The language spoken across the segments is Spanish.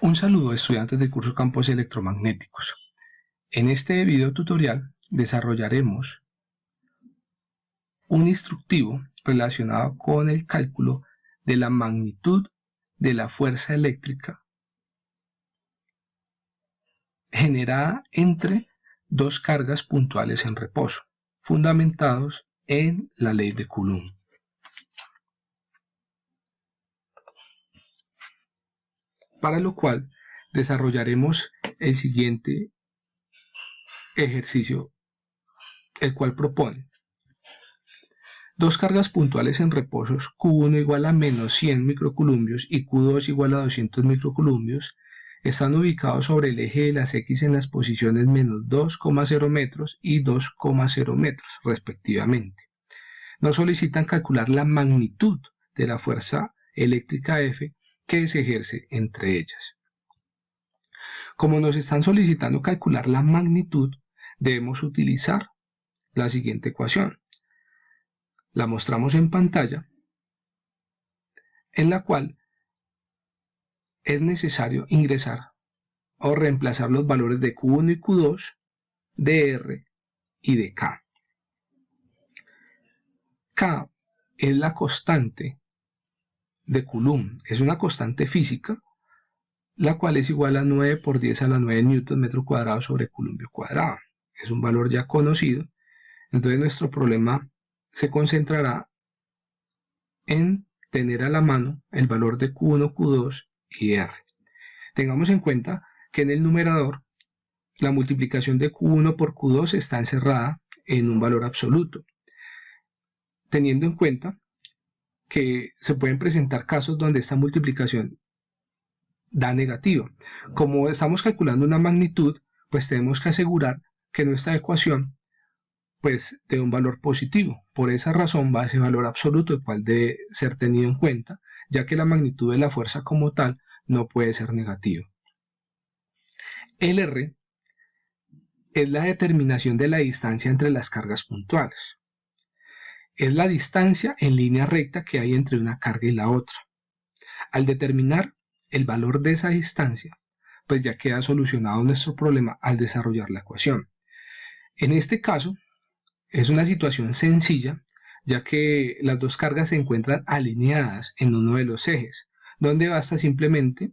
Un saludo, estudiantes del curso Campos Electromagnéticos. En este video tutorial desarrollaremos un instructivo relacionado con el cálculo de la magnitud de la fuerza eléctrica generada entre dos cargas puntuales en reposo, fundamentados en la ley de Coulomb. Para lo cual desarrollaremos el siguiente ejercicio, el cual propone dos cargas puntuales en reposos, Q1 igual a menos 100 microcoulombios y Q2 igual a 200 microcoulombios, están ubicados sobre el eje de las X en las posiciones menos 2,0 metros y 2,0 metros, respectivamente. Nos solicitan calcular la magnitud de la fuerza eléctrica F que se ejerce entre ellas. Como nos están solicitando calcular la magnitud, debemos utilizar la siguiente ecuación. La mostramos en pantalla, en la cual es necesario ingresar o reemplazar los valores de Q1 y Q2, de R y de K. K es la constante de Coulomb, es una constante física, la cual es igual a 9 por 10 a la 9 newton metro cuadrado sobre columbio cuadrado. Es un valor ya conocido, entonces nuestro problema se concentrará en tener a la mano el valor de Q1, Q2 y R. Tengamos en cuenta que en el numerador la multiplicación de Q1 por Q2 está encerrada en un valor absoluto, teniendo en cuenta que se pueden presentar casos donde esta multiplicación da negativo. Como estamos calculando una magnitud, pues tenemos que asegurar que nuestra ecuación pues dé un valor positivo. Por esa razón va ese valor absoluto, el cual debe ser tenido en cuenta, ya que la magnitud de la fuerza como tal no puede ser negativa. El R es la determinación de la distancia entre las cargas puntuales. Es la distancia en línea recta que hay entre una carga y la otra. Al determinar el valor de esa distancia, pues ya queda solucionado nuestro problema al desarrollar la ecuación. En este caso, es una situación sencilla, ya que las dos cargas se encuentran alineadas en uno de los ejes, donde basta simplemente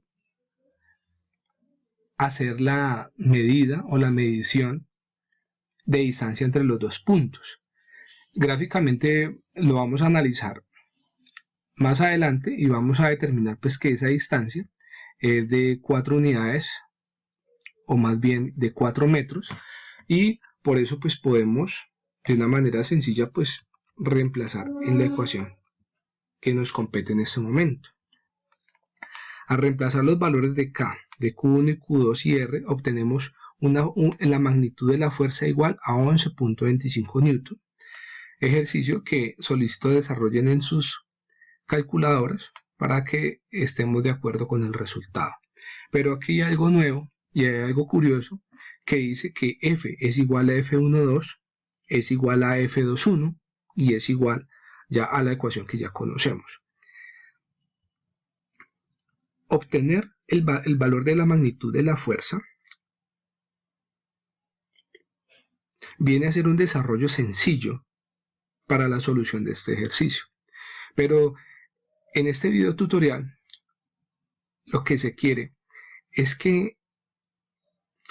hacer la medida o la medición de distancia entre los dos puntos. Gráficamente lo vamos a analizar más adelante y vamos a determinar pues que esa distancia es de 4 unidades o más bien de 4 metros y por eso pues podemos de una manera sencilla pues reemplazar en la ecuación que nos compete en este momento. Al reemplazar los valores de K, de Q1 y Q2 y R obtenemos la magnitud de la fuerza igual a 11.25 newton, ejercicio que solicito desarrollen en sus calculadoras para que estemos de acuerdo con el resultado. Pero aquí hay algo nuevo y hay algo curioso que dice que F es igual a F12, es igual a F21 y es igual ya a la ecuación que ya conocemos. Obtener el valor de la magnitud de la fuerza viene a ser un desarrollo sencillo para la solución de este ejercicio. Pero en este video tutorial lo que se quiere es que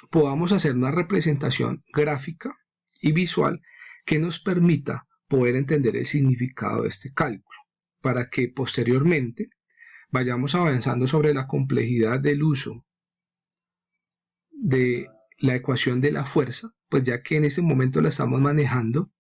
podamos hacer una representación gráfica y visual que nos permita poder entender el significado de este cálculo, para que posteriormente vayamos avanzando sobre la complejidad del uso de la ecuación de la fuerza, pues ya que en este momento la estamos manejando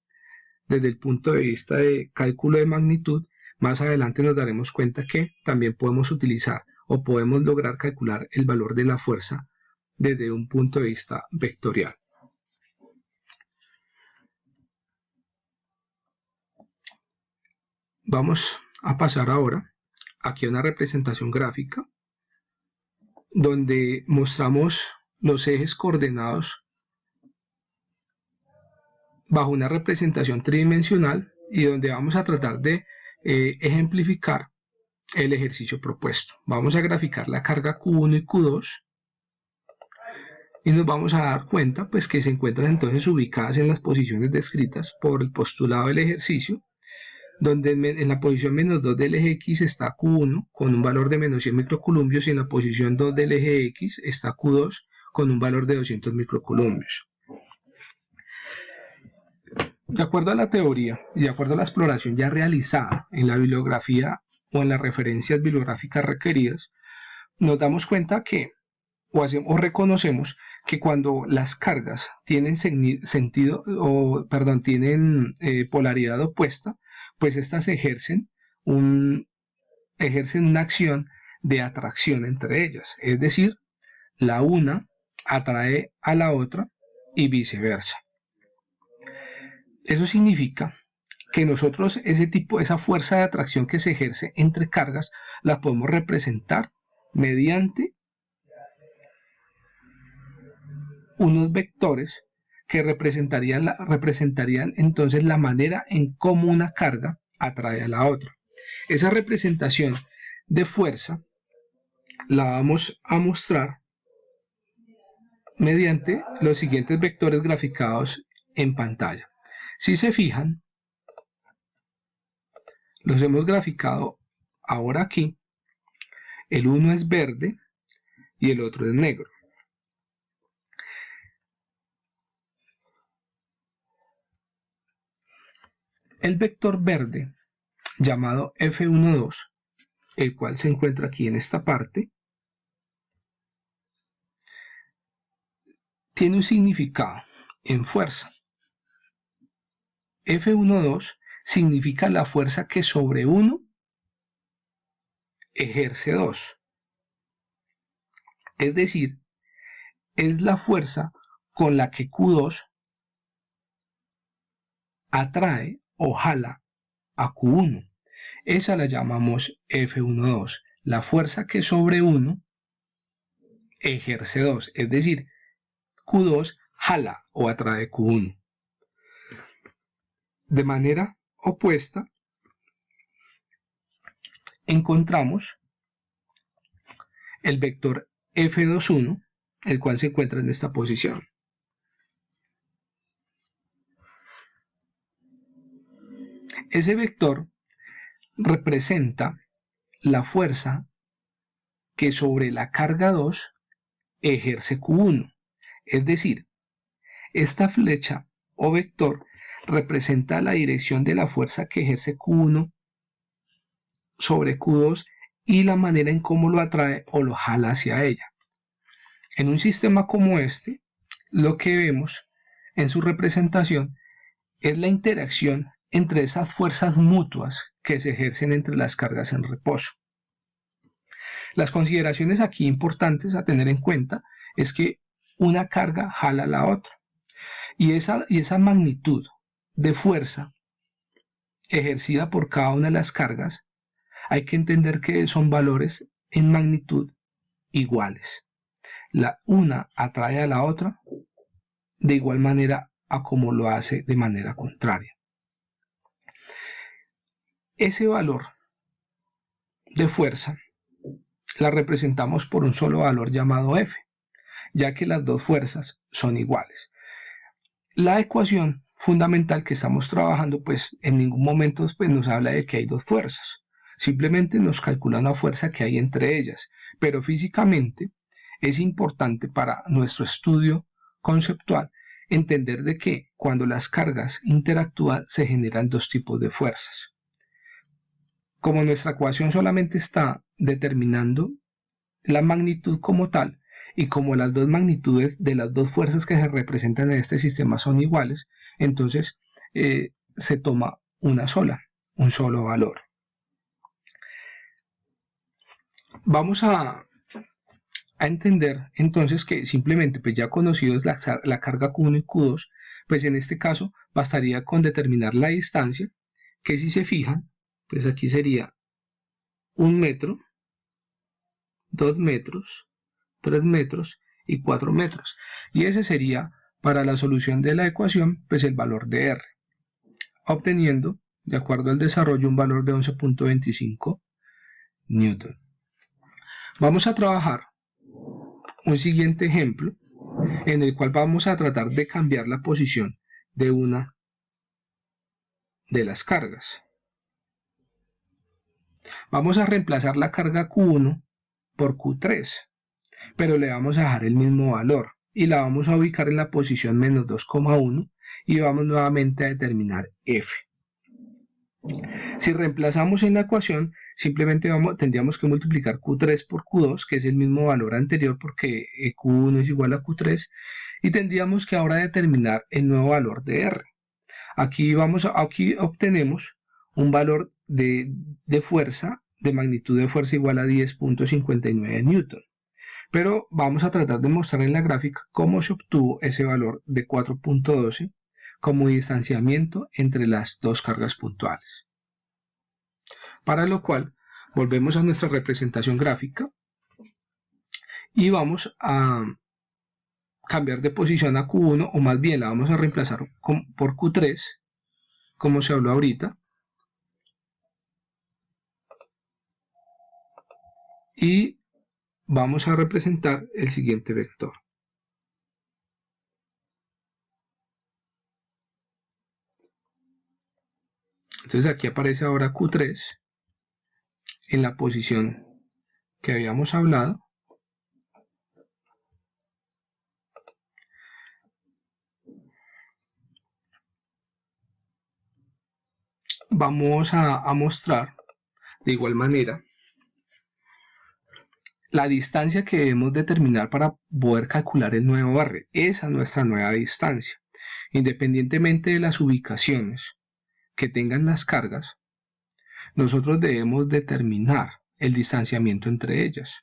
desde el punto de vista de cálculo de magnitud, más adelante nos daremos cuenta que también podemos utilizar o podemos lograr calcular el valor de la fuerza desde un punto de vista vectorial. Vamos a pasar ahora aquí a una representación gráfica donde mostramos los ejes coordenados bajo una representación tridimensional y donde vamos a tratar de ejemplificar el ejercicio propuesto. Vamos a graficar la carga Q1 y Q2 y nos vamos a dar cuenta pues que se encuentran entonces ubicadas en las posiciones descritas por el postulado del ejercicio, donde en la posición menos 2 del eje X está Q1 con un valor de menos 100 microcoulombios y en la posición 2 del eje X está Q2 con un valor de 200 microcoulombios. De acuerdo a la teoría y de acuerdo a la exploración ya realizada en la bibliografía o en las referencias bibliográficas requeridas, nos damos cuenta que o reconocemos que cuando las cargas tienen tienen polaridad opuesta, pues estas ejercen una acción de atracción entre ellas, es decir, la una atrae a la otra y viceversa. Eso significa que nosotros esa fuerza de atracción que se ejerce entre cargas la podemos representar mediante unos vectores que representarían entonces la manera en cómo una carga atrae a la otra. Esa representación de fuerza la vamos a mostrar mediante los siguientes vectores graficados en pantalla. Si se fijan, los hemos graficado ahora aquí. El uno es verde y el otro es negro. El vector verde, llamado F12, el cual se encuentra aquí en esta parte, tiene un significado en fuerza. F12 significa la fuerza que sobre 1 ejerce 2. Es decir, es la fuerza con la que Q2 atrae o jala a Q1. Esa la llamamos F12, la fuerza que sobre 1 ejerce 2. Es decir, Q2 jala o atrae Q1. De manera opuesta, encontramos el vector F21, el cual se encuentra en esta posición. Ese vector representa la fuerza que sobre la carga 2 ejerce Q1. Es decir, esta flecha o vector representa la dirección de la fuerza que ejerce Q1 sobre Q2 y la manera en cómo lo atrae o lo jala hacia ella. En un sistema como este, lo que vemos en su representación es la interacción entre esas fuerzas mutuas que se ejercen entre las cargas en reposo. Las consideraciones aquí importantes a tener en cuenta es que una carga jala a la otra y esa magnitud de fuerza ejercida por cada una de las cargas hay que entender que son valores en magnitud iguales. La una atrae a la otra de igual manera a como lo hace de manera contraria. Ese valor de fuerza la representamos por un solo valor llamado F, ya que las dos fuerzas son iguales. La ecuación fundamental que estamos trabajando, pues en ningún momento nos habla de que hay dos fuerzas, simplemente nos calcula una fuerza que hay entre ellas, pero físicamente es importante para nuestro estudio conceptual entender de que cuando las cargas interactúan se generan dos tipos de fuerzas. Como nuestra ecuación solamente está determinando la magnitud como tal, y como las dos magnitudes de las dos fuerzas que se representan en este sistema son iguales, entonces se toma un solo valor. Vamos a entender entonces que simplemente pues ya conocidos la carga Q1 y Q2, pues en este caso bastaría con determinar la distancia, que si se fijan, pues aquí sería 1 metro, 2 metros, 3 metros y 4 metros. Y ese sería para la solución de la ecuación pues el valor de R, obteniendo de acuerdo al desarrollo un valor de 11.25 Newton. Vamos a trabajar un siguiente ejemplo en el cual vamos a tratar de cambiar la posición de una de las cargas. Vamos a reemplazar la carga Q1 por Q3, pero le vamos a dejar el mismo valor y la vamos a ubicar en la posición menos 2,1 y vamos nuevamente a determinar F. Si reemplazamos en la ecuación, simplemente tendríamos que multiplicar Q3 por Q2, que es el mismo valor anterior porque Q1 es igual a Q3, y tendríamos que ahora determinar el nuevo valor de R. Aquí obtenemos un valor de fuerza, de magnitud de fuerza igual a 10.59 Newton. Pero vamos a tratar de mostrar en la gráfica cómo se obtuvo ese valor de 4.12 como distanciamiento entre las dos cargas puntuales. Para lo cual, volvemos a nuestra representación gráfica y vamos a cambiar de posición a Q1, o más bien la vamos a reemplazar por Q3, como se habló ahorita. Y vamos a representar el siguiente vector. Entonces aquí aparece ahora Q3 en la posición que habíamos hablado. Vamos a mostrar de igual manera la distancia que debemos determinar para poder calcular el nuevo R. Esa es nuestra nueva distancia. Independientemente de las ubicaciones que tengan las cargas, nosotros debemos determinar el distanciamiento entre ellas.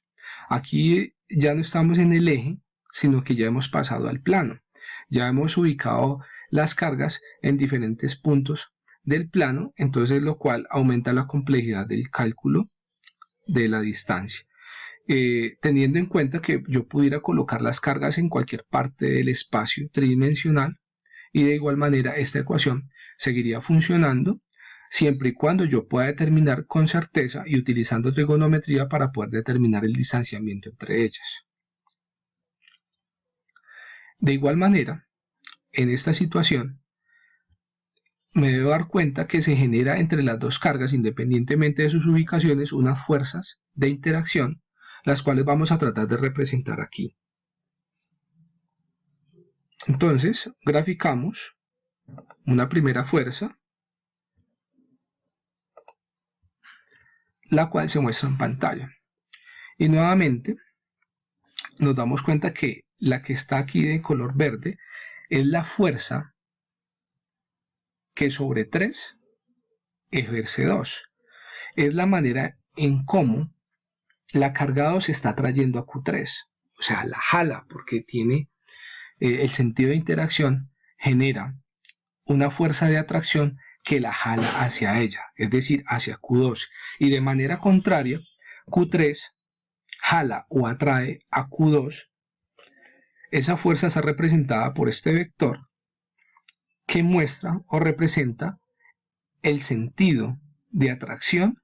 Aquí ya no estamos en el eje, sino que ya hemos pasado al plano. Ya hemos ubicado las cargas en diferentes puntos del plano, entonces lo cual aumenta la complejidad del cálculo de la distancia. Teniendo en cuenta que yo pudiera colocar las cargas en cualquier parte del espacio tridimensional, y de igual manera esta ecuación seguiría funcionando siempre y cuando yo pueda determinar con certeza y utilizando trigonometría para poder determinar el distanciamiento entre ellas. De igual manera, en esta situación me debo dar cuenta que se genera entre las dos cargas, independientemente de sus ubicaciones, unas fuerzas de interacción, las cuales vamos a tratar de representar aquí. Entonces, graficamos una primera fuerza, la cual se muestra en pantalla. Y nuevamente nos damos cuenta que la que está aquí de color verde es la fuerza que sobre 3 ejerce 2. Es la manera en cómo la carga 2 se está trayendo a Q3. O sea, la jala porque tiene el sentido de interacción, genera una fuerza de atracción que la jala hacia ella, es decir, hacia Q2. Y de manera contraria, Q3 jala o atrae a Q2. Esa fuerza está representada por este vector que muestra o representa el sentido de atracción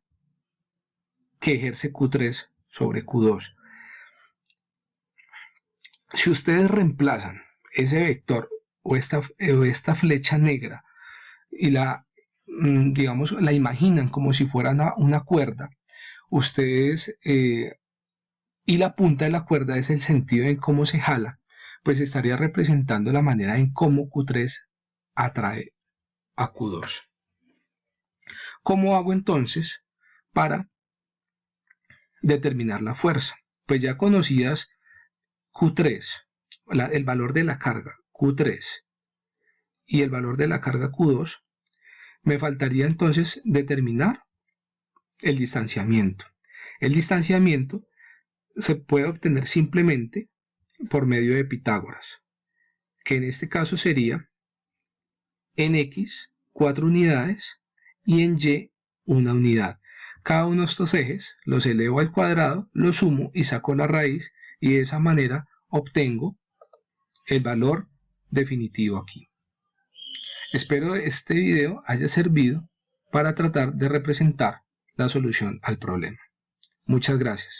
que ejerce Q3 sobre Q2. Si ustedes reemplazan ese vector o esta flecha negra y digamos, la imaginan como si fuera una cuerda, ustedes y la punta de la cuerda es el sentido en cómo se jala, pues estaría representando la manera en cómo Q3 atrae a Q2. ¿Cómo hago entonces para determinar la fuerza? Pues ya conocidas Q3, el valor de la carga Q3 y el valor de la carga Q2, me faltaría entonces determinar el distanciamiento. El distanciamiento se puede obtener simplemente por medio de Pitágoras, que en este caso sería en X 4 unidades y en Y 1 unidad. Cada uno de estos ejes los elevo al cuadrado, los sumo y saco la raíz, y de esa manera obtengo el valor definitivo aquí. Espero este video haya servido para tratar de representar la solución al problema. Muchas gracias.